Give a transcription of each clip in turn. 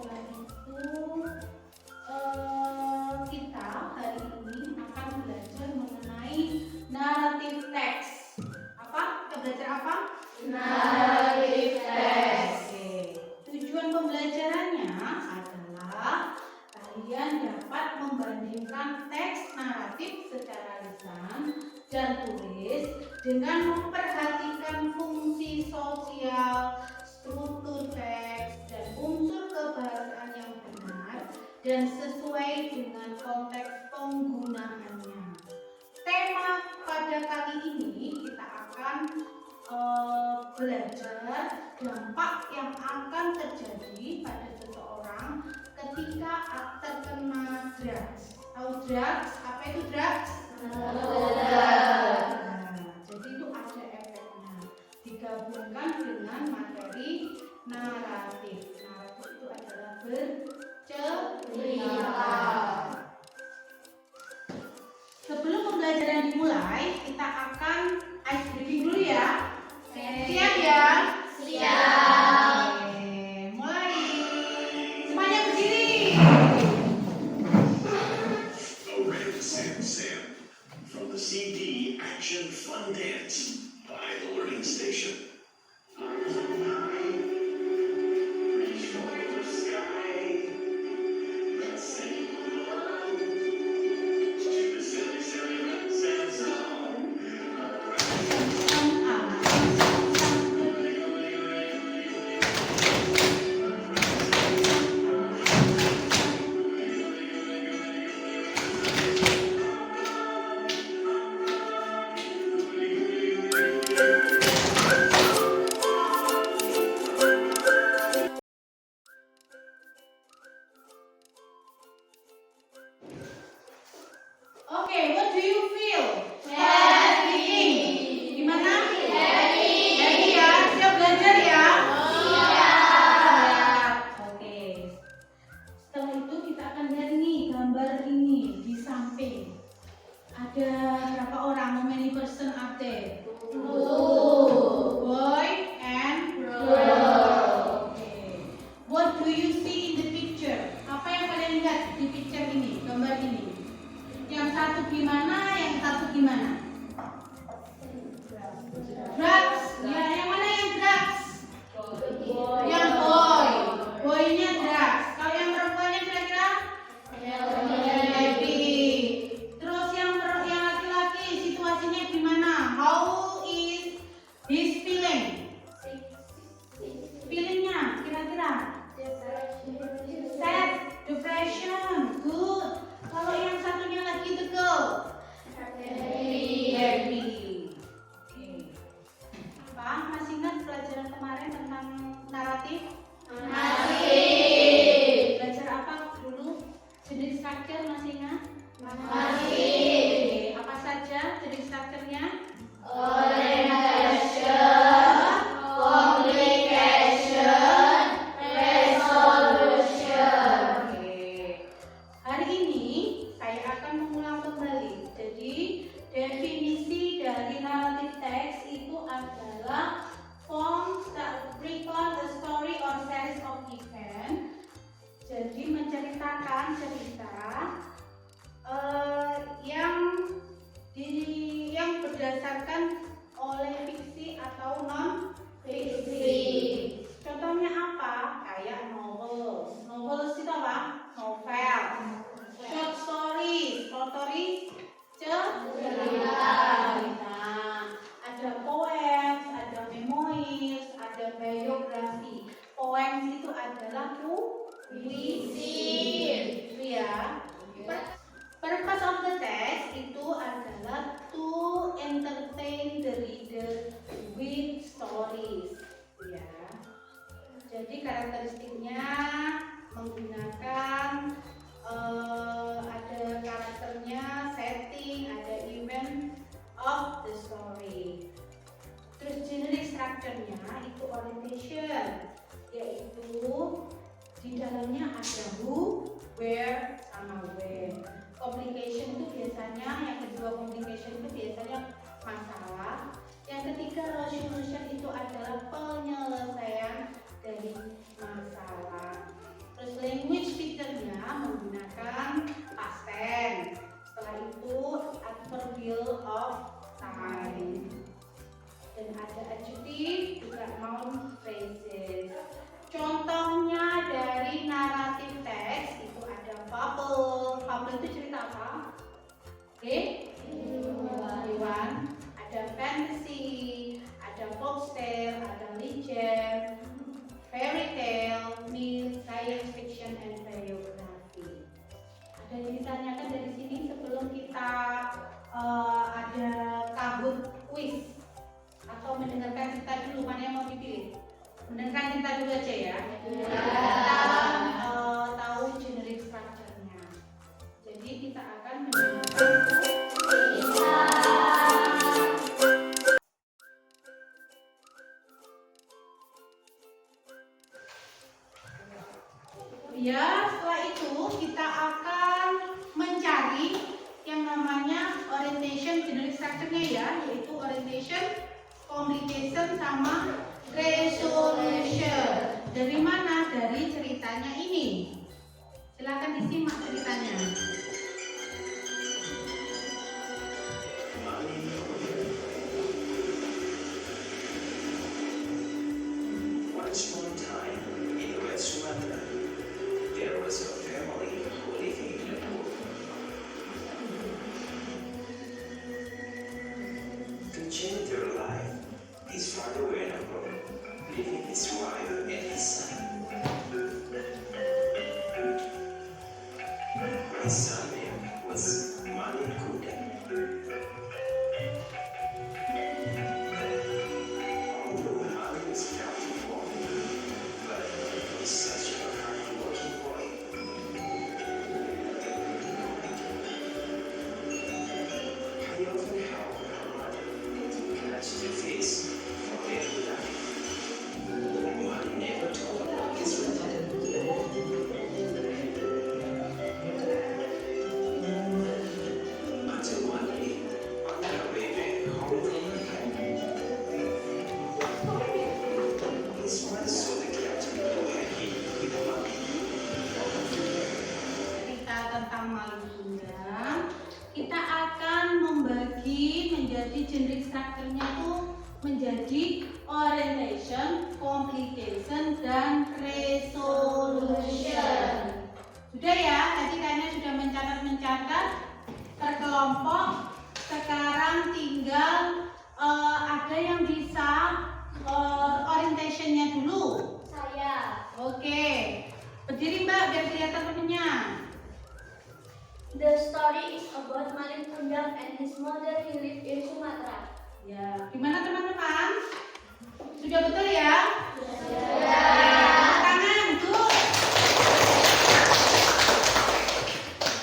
setelah itu kita hari ini akan belajar mengenai narrative text. Apa? Kita belajar apa? Narrative text. Oke. Tujuan pembelajarannya adalah kalian dapat membandingkan teks naratif secara lisan dan tulis dengan memperhatikan fungsi sosial, struktur teks, dan unsur kebahasaan yang benar dan sesuai dengan konteks penggunaannya. Tema pada kali ini kita akan belajar dampak yang akan terjadi pada seseorang ketika terkena drugs. Tahu drugs? Apa itu drugs? Jadi itu ada efeknya. Digabungkan dengan materi naratif. Naratif itu adalah bercerita. Sebelum pembelajaran dimulai, kita akan ice breaking dulu ya. Siap ya? Siap. Oke, mulai. Semuanya berdiri. A Red Sam Sam from the CD Action Fun Dance by the Learning Station. Reach for the sky. Let's sing along to the silly, silly Red Sam song. Oke, what do you feel? Happy. Gimana? Happy. Happy ya? Siap belajar ya? Siap. Oke. Setelah itu kita akan lihat nih gambar ini di samping. Ada berapa orang? How many person are there? Boy and girl. Okay. What do you see in the picture? Apa yang kalian lihat di picture ini, gambar ini? Yang satu gimana, yang satu gimana? Drugs. Ya, yang mana yang drugs? Yang boy. Boynya drugs. Kalau yang perempuannya kira-kira? Happy. Terus yang laki-laki situasinya gimana? How is his feeling? Feelingnya kira-kira? Sad, depression, good. Kalau yang satunya lagi the girl, happy. Oke. Apa? Masih ingat pelajaran kemarin tentang naratif? Masih. Belajar apa dulu? Jenis struktur masih ingat? Masih. Oke. Apa saja jenis strukturnya? Orientation, complication, resolution. Oke. Hari ini saya akan mengulang kembali. Jadi definisi dari narrative text itu adalah forms that recall the story or series of event. Jadi menceritakan cerita yang berdasarkan oleh fiksi atau non fiksi. Contohnya apa? Kayak novel. Novel itu apa? Novel. Short story. Cerita. Ada poems, ada memoirs, ada biografi. Poems itu adalah puisi. Itu ya. Purpose of the text itu adalah to entertain the reader with stories. Ya. Jadi karakteristiknya menggunakan ada karakternya, setting, ada event of the story. Terus generic structure-nya itu orientation, yaitu di dalamnya ada who, where, sama when. Complication itu biasanya, yang kedua complication itu biasanya masalah. Yang ketiga resolution itu adalah penyelesaian dari masalah. Terus language feature-nya menggunakan past tense. Setelah itu adverbial of time. Dan ada adjective juga noun phrases. Contohnya dari naratif teks itu ada fable. Fable itu cerita apa? Hewan. Ada fantasy, ada folktale, ada legend, fairy tale, myth, science fiction, and biography. Ada yang ditanyakan dari sini sebelum kita ada Kahoot quiz atau mendengarkan cerita dulu, mana yang mau dipilih? Mendengarkan cerita dulu aja ya. Kita tahu generic structure-nya. Jadi kita akan mendengarkan ya, setelah itu kita akan mencari yang namanya orientation generic structure-nya ya, yaitu orientation, complication, sama resolution. Dari mana? Dari ceritanya ini. Silakan disimak ceritanya. Once upon a time, in West Sumatra, there was a family living in a pool. To change their life, his father went abroad, leaving his wife and his son. His son name was Malik Kuda. Although Malik was very poor, but he was such a hard-working boy. He often helped her mother to catch the fish for their life. Malik never told his mother. Until one day, on their way back home from the camp, his mother saw the captain who had hit with a monkey. Cerita tentang Malik Kuda, kita akan membagi menjadi generic structure-nya itu menjadi orientation, complication, dan resolution. Sudah ya, tadi kalian sudah mencatat per kelompok. Sekarang tinggal ada yang bisa orientation-nya dulu. Saya. Oke, berdiri Mbak biar kelihatan temennya. The story is about Malik Kundang and his mother who lived in Sumatra. Ya, gimana teman-teman? Sudah betul ya? Ya. Tangan, tuh.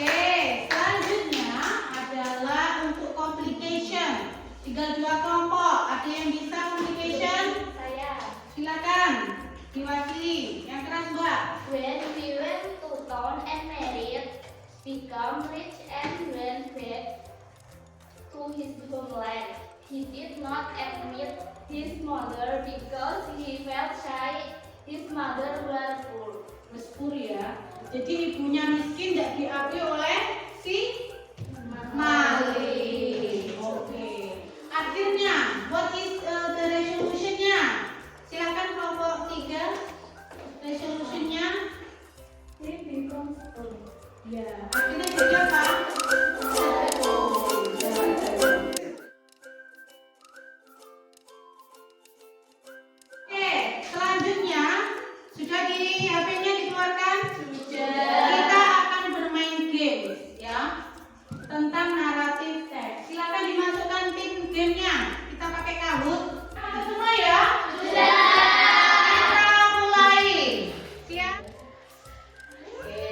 Oke, selanjutnya adalah untuk complication. Tinggal 2 kelompok. Ada yang bisa complication? Saya. Silakan diwakili. Yang keras Mbak. When we went to town and married, become rich and went back to his homeland. He did not admit his mother because he felt shy. His mother was poor. Meskipur ya. Jadi ibunya miskin tidak diakui oleh si Malik. Oke. Akhirnya, what is the resolution-nya? Silakan kelompok 3. Resolution-nya? He becomes poor. Ya, akhirnya jadi apa? Oke, selanjutnya sudah di HP-nya dikeluarkan? Sudah. Kita akan bermain games ya tentang naratif teks. Silakan dimasukkan tim gamenya. Kita pakai Kahoot. Ada semua ya? Sudah. Kita mulai. Siap? Oke.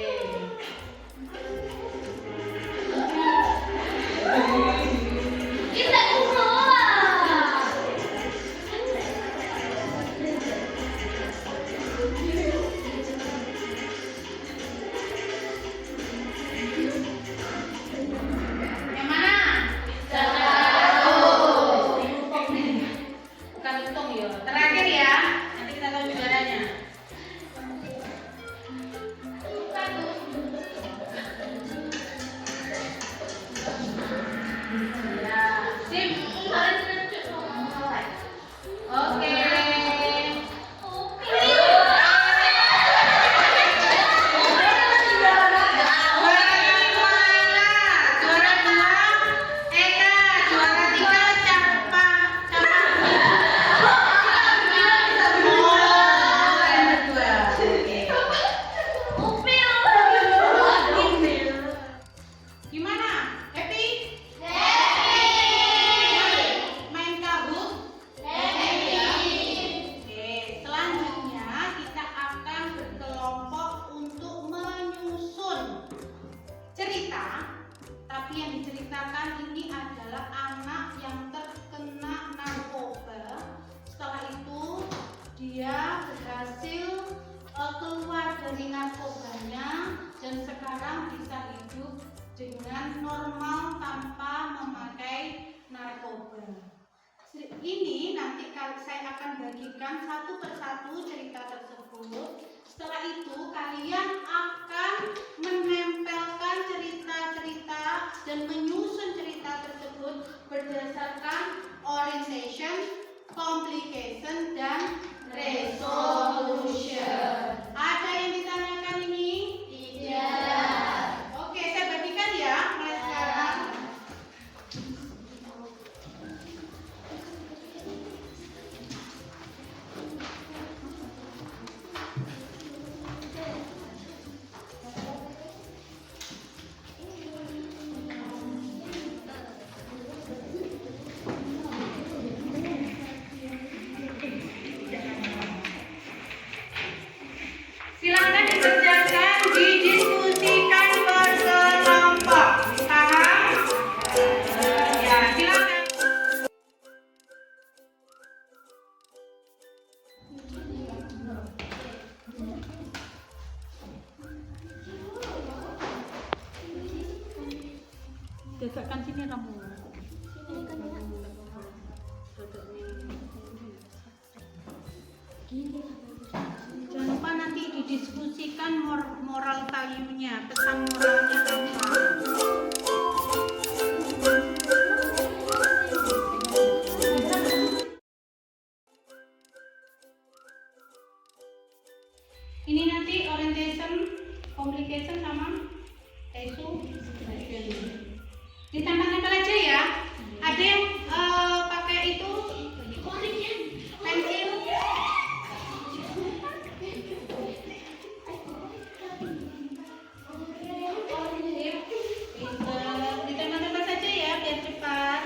keluarganya dan sekarang bisa hidup dengan normal tanpa memakai narkoba. Ini nanti saya akan bagikan satu persatu cerita tersebut. Setelah itu kalian akan menempelkan cerita-cerita dan menyusun cerita tersebut berdasarkan orientation, complication, dan resolution. Ada yang ditanyakan ini? Tidak. Oke, saya bagikan ya mulai sekarang. Silakan dikerjakan, didiskusikan berkelompok. Paham? Ya, silakan. Dekatkan sini kamu. Jangan lupa nanti didiskusikan moral value-nya, pesan moralnya apa. Ini nanti orientation, complication sama resolution. Ditambah-tambah aja ya. Ada yang pakai itu pensil. Ditambah-tambah saja ya biar cepat.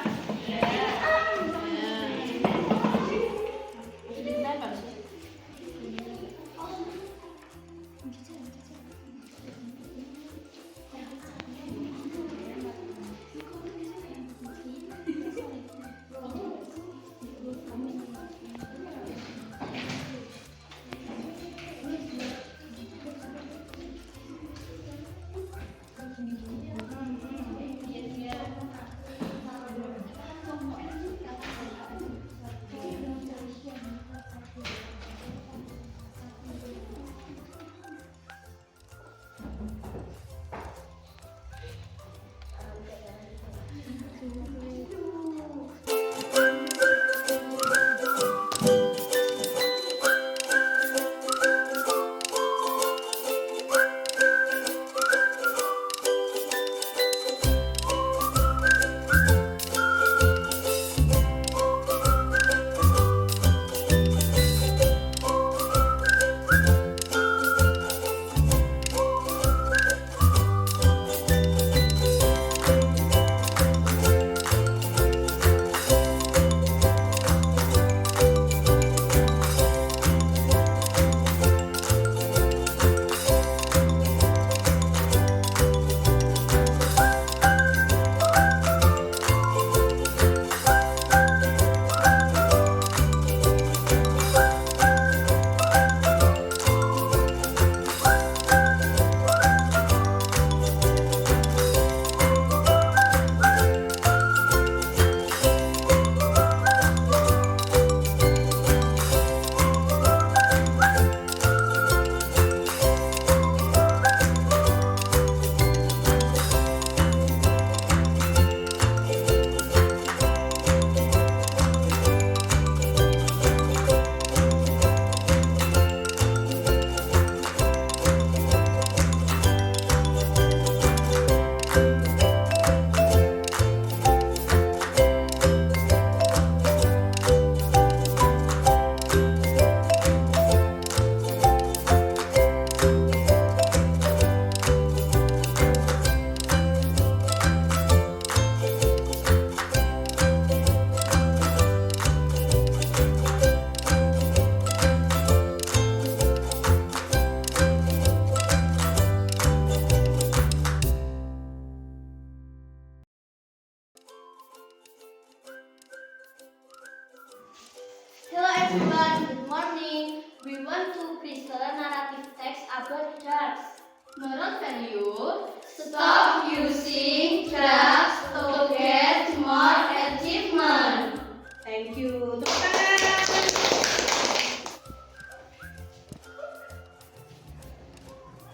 everyone, good morning. We want to present narrative text about drugs. Moral value: stop using drugs to get more achievement. Thank you. Tepuk tangan.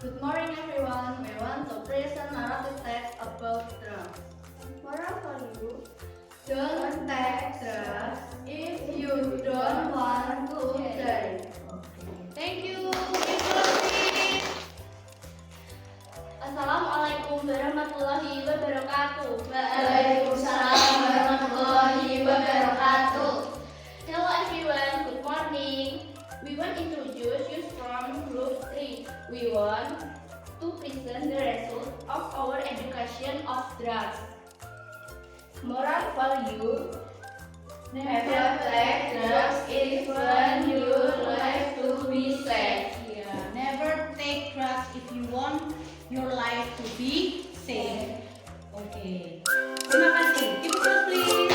Good morning everyone. We want to present narrative text about drugs. Moral value: Don't take drugs if you don't want to die. Thank you. Give applause. Assalamualaikum warahmatullahi wabarakatuh. Waalaikumsalam warahmatullahi wabarakatuh. Hello everyone, good morning. We want to introduce you from group 3. We want to present the result of our education of drugs. Moral value: Never take drugs even your life to be safe. Yeah, never take drugs if you want your life to be safe. Oke. Terima kasih. Give applause please.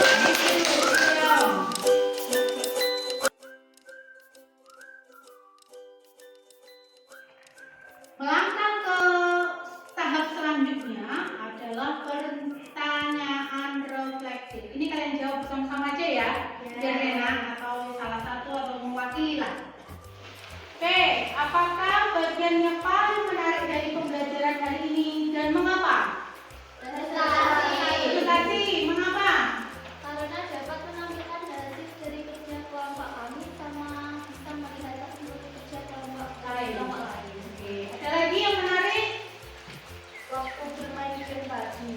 Thank you. Good job. Melangkah ke tahap selanjutnya adalah pertanyaan reflektif. Ini kalian jawab bersama-sama aja ya, biar enak, atau salah satu atau mewakili lah. Oke, apakah bagian yang paling menarik dari pembelajaran hari ini dan mengapa? Presentasi, mengapa? Karena dapat menampilkan hasil dari kerja kelompok kami sama bisa melihat hasil kerja kelompok Lain. lain. Oke, ada lagi yang menarik? Waktu bermain game tadi,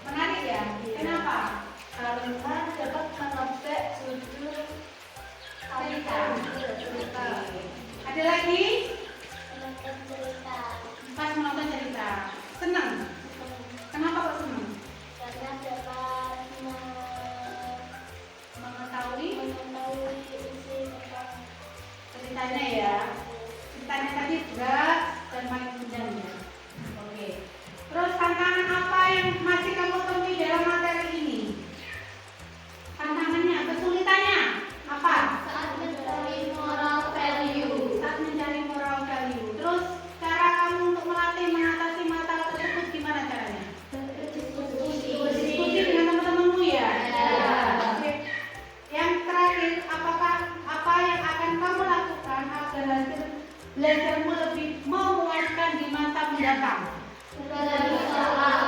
Menarik ya? Kenapa? karena dapat menebak judul Cerita. cerita. Ada lagi? Menonton cerita Pas menonton cerita. Senang? Kenapa kok senang? karena dapat Mengetahui mengetahui isi tentang ceritanya ya. Ceritanya tadi berat dan makin panjang ya. Oke. Terus tantangan apa yang masih kamu temui dalam materi ini? Tantangannya, kesulitannya apa? saat mencari moral value. Saat mencari moral value. Terus cara kamu untuk melatih mengatasi masalah tersebut gimana caranya? Diskusi dengan teman-temanmu ya. Oke. Yang terakhir, apakah apa yang akan kamu lakukan agar hasil belajarmu lebih memuaskan di masa mendatang? Berbagi soal